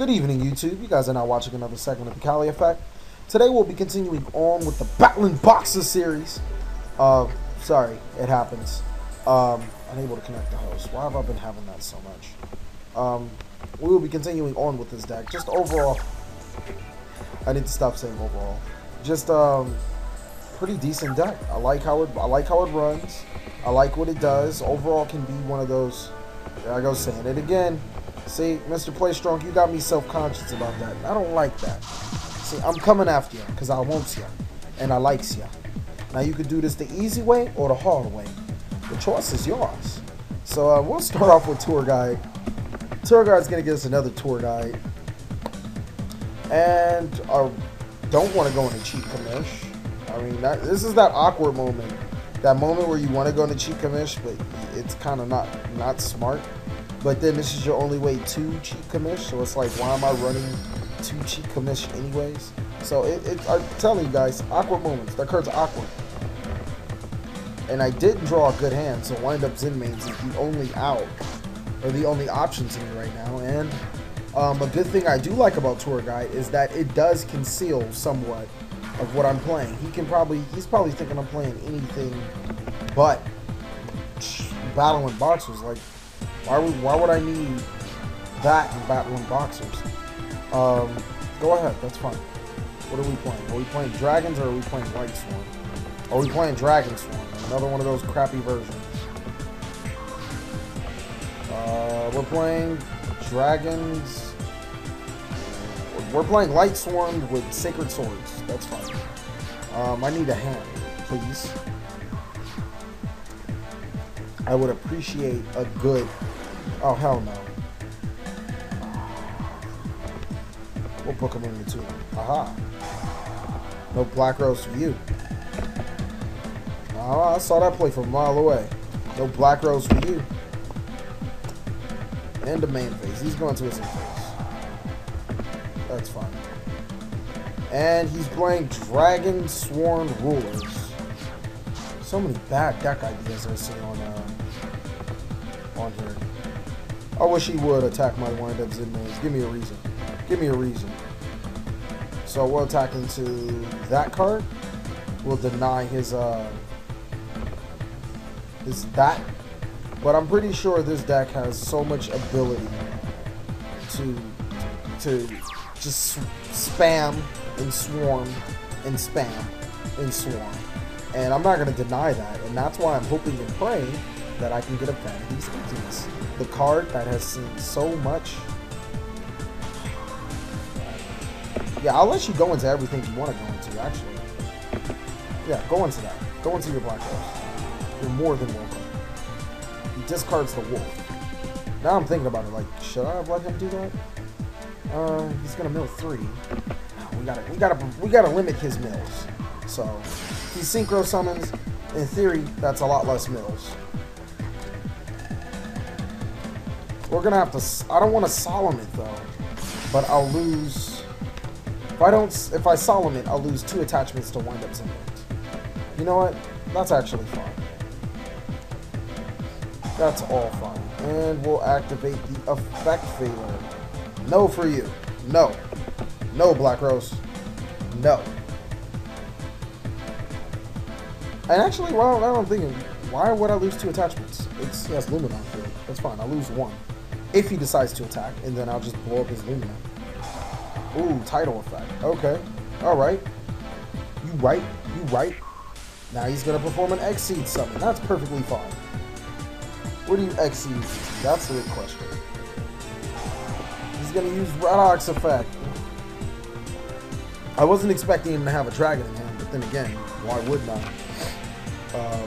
Good evening, YouTube. You guys are now watching another segment of TheCaliEffect. Today we'll be continuing on with the Battlin boxer series. Sorry, it happens. Unable to connect the host. Why have I been having that so much? We will be continuing on with this deck. Just overall, I need to stop saying overall. Just pretty decent deck. I like how it runs. I like what it does. Overall, can be one of those. There I go saying it again. See, Mr. Play Strong, you got me self-conscious about that. I don't like that. See, I'm coming after you because I wants you and I likes you. Now you could do this the easy way or the hard way. The choice is yours. So we'll start off with tour guide. Tour guide's gonna give us another tour guide, and I don't want to go into cheat commish. I mean, this is that awkward moment, that moment where you want to go into cheat commish, but it's kind of not smart. But then this is your only way to cheat commish, so it's like, why am I running to cheat commish anyways? So I'm telling you guys, awkward moments. That card's awkward. And I did draw a good hand, so wind up Zen mains is the only out, or the only option to me right now. And a good thing I do like about Tour Guide is that it does conceal somewhat of what I'm playing. He's probably thinking I'm playing anything but Battlin boxers. Like, why would I need that in Battlin boxers? Go ahead, that's fine. What are we playing? Are we playing dragons or are we playing Light Swarm? Are we playing Dragon Swarm? Another one of those crappy versions. We're playing dragons. We're playing Light Swarm with Sacred Swords. That's fine. I need a hand, please. I would appreciate a good... Oh, hell no. We'll book him in the two. Aha. No Black Rose for you. Oh, I saw that play from a mile away. No Black Rose for you. And the main phase. He's going to his phase. That's fine. And he's playing Dragon Sworn Rulers. So many bad deck ideas I see on here. I wish he would attack my wind-up Zen mains. Give me a reason. Give me a reason. So we'll attack into that card. We'll deny his that. But I'm pretty sure this deck has so much ability to just spam and swarm and spam and swarm. And I'm not going to deny that. And that's why I'm hoping and praying that I can get a Vanity's Emptiness. The card that has seen so much. Yeah, I'll let you go into everything you want to go into, actually. Yeah, go into that. Go into your Black Rose. You're more than welcome. He discards the Wolf. Now I'm thinking about it, like, should I have let him do that? He's gonna mill 3. We gotta limit his mills. So he synchro summons. In theory, that's a lot less mills. We're gonna have to. I don't want to solemn it though, but I'll lose. If I solemn it, I'll lose 2 attachments to wind up Zen mains. You know what? That's actually fine. That's all fine. And we'll activate the effect failure. No for you. No. No, Black Rose. No. And actually, well, now I'm thinking, why would I lose 2 attachments? He has Lumina on field. That's fine. I'll lose 1. If he decides to attack, and then I'll just blow up his Lumina. Ooh, Tidal Effect. Okay. Alright. You right. You right. Now he's going to perform an Exceed summon. That's perfectly fine. What do you Exceed? That's the big question. He's going to use Redox Effect. I wasn't expecting him to have a dragon in hand, but then again, why wouldn't I?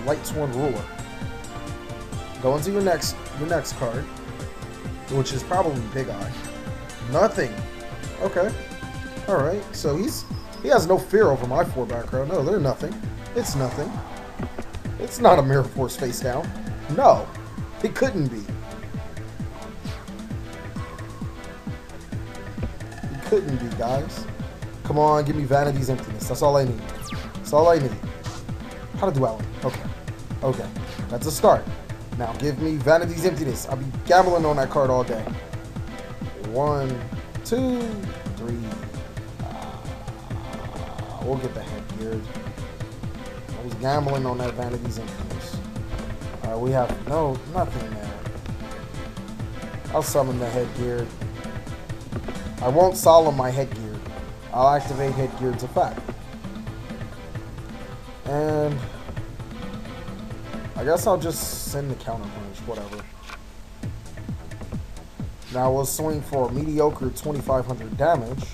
Light Sworn Ruler. Go into your next card, which is probably Big Eye. Nothing. Okay. Alright, so he has no fear over my 4 back row. No, they're nothing. It's nothing. It's not a Mirror Force face down. No. It couldn't be. It couldn't be, guys. Come on, give me Vanity's Emptiness. That's all I need. That's all I need. How to Dueling. Okay. Okay. That's a start. Now give me Vanity's Emptiness. I'll be gambling on that card all day. 1, 2, 3. We'll get the headgear. I was gambling on that Vanity's Infamous. We have nothing there. I'll summon the headgear. I won't solemn my headgear. I'll activate headgear's effect. And I guess I'll just send the counter punch, whatever. Now we'll swing for a mediocre 2,500 damage.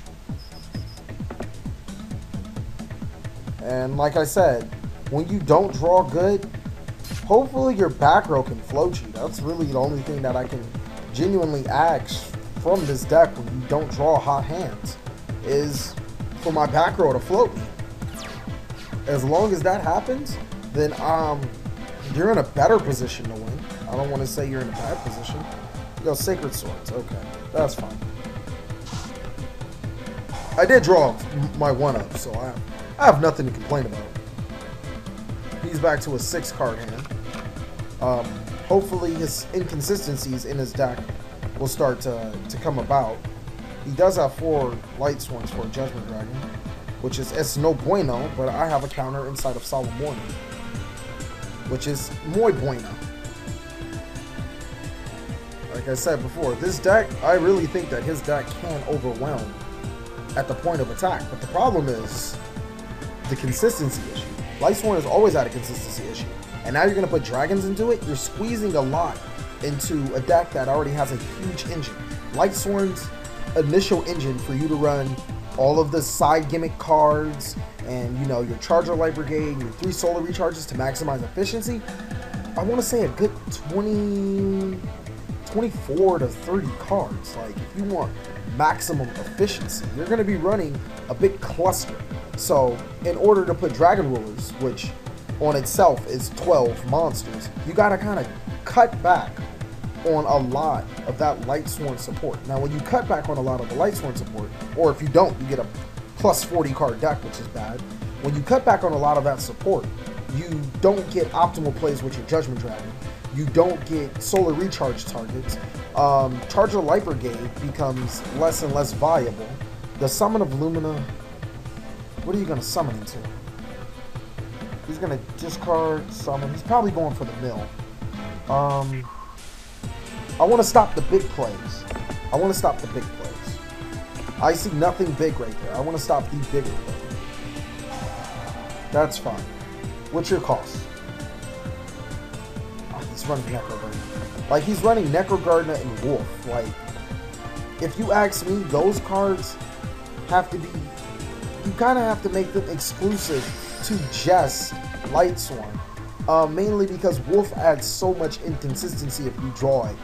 And like I said, when you don't draw good, hopefully your back row can float you. That's really the only thing that I can genuinely ask from this deck when you don't draw hot hands, is for my back row to float me. As long as that happens, then you're in a better position to win. I don't want to say you're in a bad position. You go Sacred Swords. Okay, that's fine. I did draw my 1-up, so I have nothing to complain about. He's back to a 6-card hand. Hopefully his inconsistencies in his deck will start to come about. He does have 4 Light Swords for a Judgment Dragon, which is es no bueno, but I have a counter inside of Solemn Warning, which is muy bueno. Like I said before, this deck, I really think that his deck can overwhelm at the point of attack, but the problem is the consistency issue. Light Sworn has always had a consistency issue, and now you're going to put dragons into it. You're squeezing a lot into a deck that already has a huge engine. Light Sworn's initial engine for you to run all of the side gimmick cards and, you know, your Charger Light Brigade, your 3 solar recharges to maximize efficiency, I want to say a good 24 to 30 cards. Like, if you want maximum efficiency, you're going to be running a big cluster. So in order to put Dragon Rulers, which on itself is 12 monsters, you got to kind of cut back on a lot of that Light Sworn support. Now when you cut back on a lot of the Light Sworn support, or if you don't, you get a plus 40 card deck, which is bad. When you cut back on a lot of that support, you don't get optimal plays with your Judgment Dragon. You don't get solar recharge targets. Charger Light Brigade becomes less and less viable. The Summon of Lumina, what are you going to summon into? He's going to discard, summon. He's probably going for the mill. I want to stop the big plays. I want to stop the big plays. I see nothing big right there. I want to stop the bigger plays. That's fine. What's your cost? Oh, he's running Necro Gardener. Like, he's running Necro Gardener and Wolf. Like, if you ask me, those cards have to be... You kind of have to make them exclusive to just Light Sworn. Mainly because Wolf adds so much inconsistency if you draw it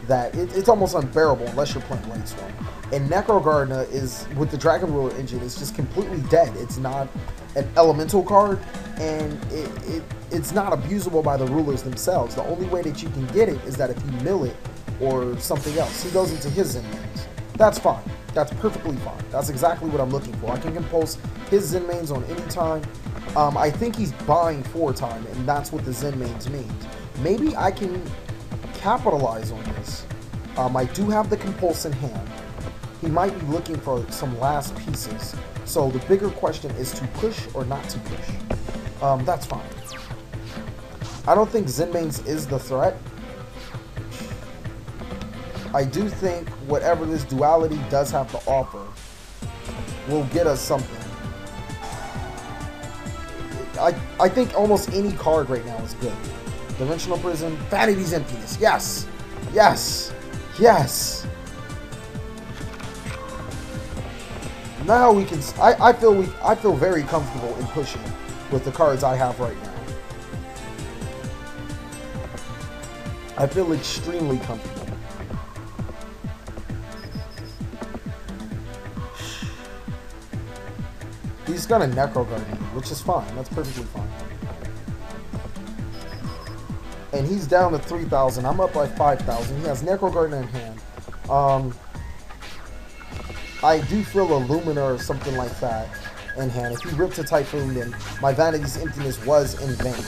that it's almost unbearable unless you're playing Light Sworn. And Necro Gardener is, with the Dragon Ruler engine, is just completely dead. It's not an elemental card, and it's not abusable by the rulers themselves. The only way that you can get it is that if you mill it or something else. He goes into his Zen mains. That's fine. That's perfectly fine. That's exactly what I'm looking for. I can compulse his Zen mains on any time. I think he's buying 4 time, and that's what the Zen mains means. Maybe I can capitalize on this. I do have the compulse in hand. He might be looking for some last pieces. So the bigger question is to push or not to push. That's fine. I don't think Zen mains is the threat. I do think whatever this duality does have to offer will get us something. I think almost any card right now is good. Dimensional Prison, Vanity's Emptiness. Yes! Yes! Yes! Now we can... I feel very comfortable in pushing with the cards I have right now. I feel extremely comfortable. He's got a Necro Guardian, which is fine. That's perfectly fine. And he's down to 3,000. I'm up by 5,000. He has Necro Guardian in hand. I do feel a Lumina or something like that in hand. If he ripped a Typhoon, then my Vanity's Emptiness was in vain.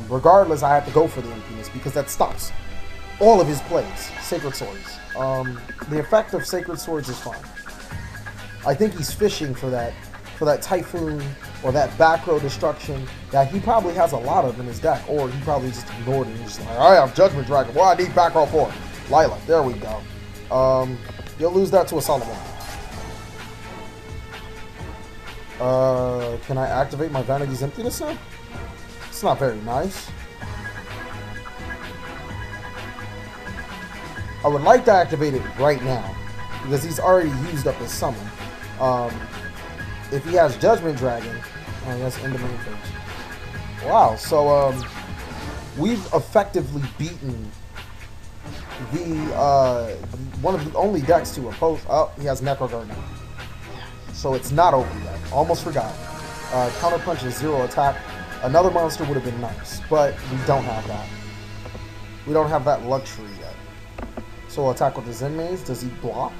Regardless, I have to go for the Emptiness because that stops. all of his plays. Sacred Swords. The effect of Sacred Swords is fine. I think he's fishing for that Typhoon or that back row destruction that he probably has a lot of in his deck, or he probably just ignored it and just like, I have Judgment Dragon. What I need back row for? Lila. There we go. You'll lose that to a Solomon. Can I activate my Vanity's Emptiness now? It's not very nice. I would like to activate it right now because he's already used up his summon. If he has Judgment Dragon, that's end of main phase. Wow, so we've effectively beaten the one of the only decks to oppose. Oh, he has Necroguard now, so it's not over yet. Almost forgot. Counterpunch is 0 attack. Another monster would have been nice, but we don't have that. We don't have that luxury yet. So we'll attack with the Zen Maze. Does he block?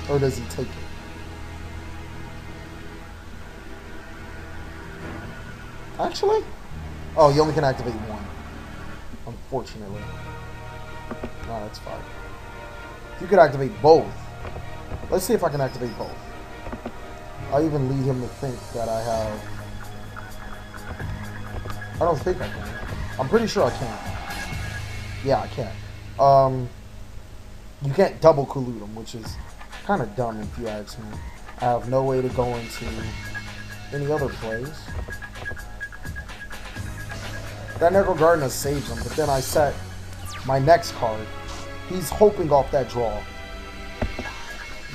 Or does he take it? Actually? Oh, you only can activate one. Unfortunately. No, that's fine. If you could activate both. Let's see if I can activate both. I'll even lead him to think that I have... I don't think I can. I'm pretty sure I can. Yeah, I can. You can't double collude him, which is kind of dumb if you ask me. I have no way to go into any other plays. That Necroguard saves him, but then I set my next card. He's hoping off that draw.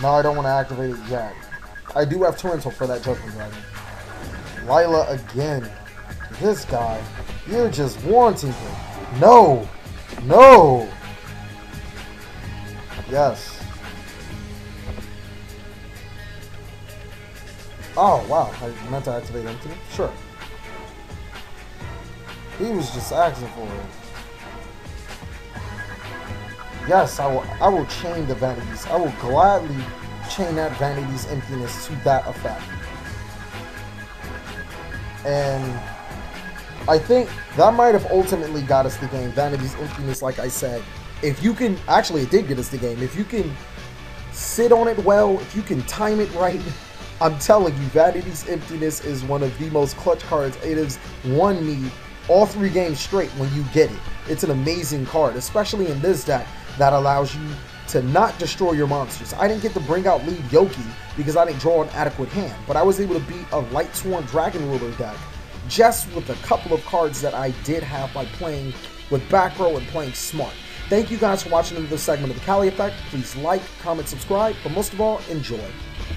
No, I don't want to activate it yet. I do have Torrential for that Judgment Dragon. Lila again. This guy. You're just wanting him. No! No! Yes. Oh, wow. I meant to activate Empty. Sure. He was just asking for it. Yes, I will chain the Vanities. I will gladly chain that Vanity's Emptiness to that effect. And I think that might have ultimately got us the game. Vanity's Emptiness, like I said. If you can, actually it did get us the game. If you can sit on it well, if you can time it right, I'm telling you, Vanity's Emptiness is one of the most clutch cards. It has won me all 3 games straight when you get it. It's an amazing card, especially in this deck that allows you to not destroy your monsters. I didn't get to bring out lead Yoki because I didn't draw an adequate hand, but I was able to beat a Light Sworn Dragon Ruler deck just with a couple of cards that I did have by playing with back row and playing smart. Thank you guys for watching this segment of the Cali Effect. Please like, comment, subscribe, but most of all, enjoy.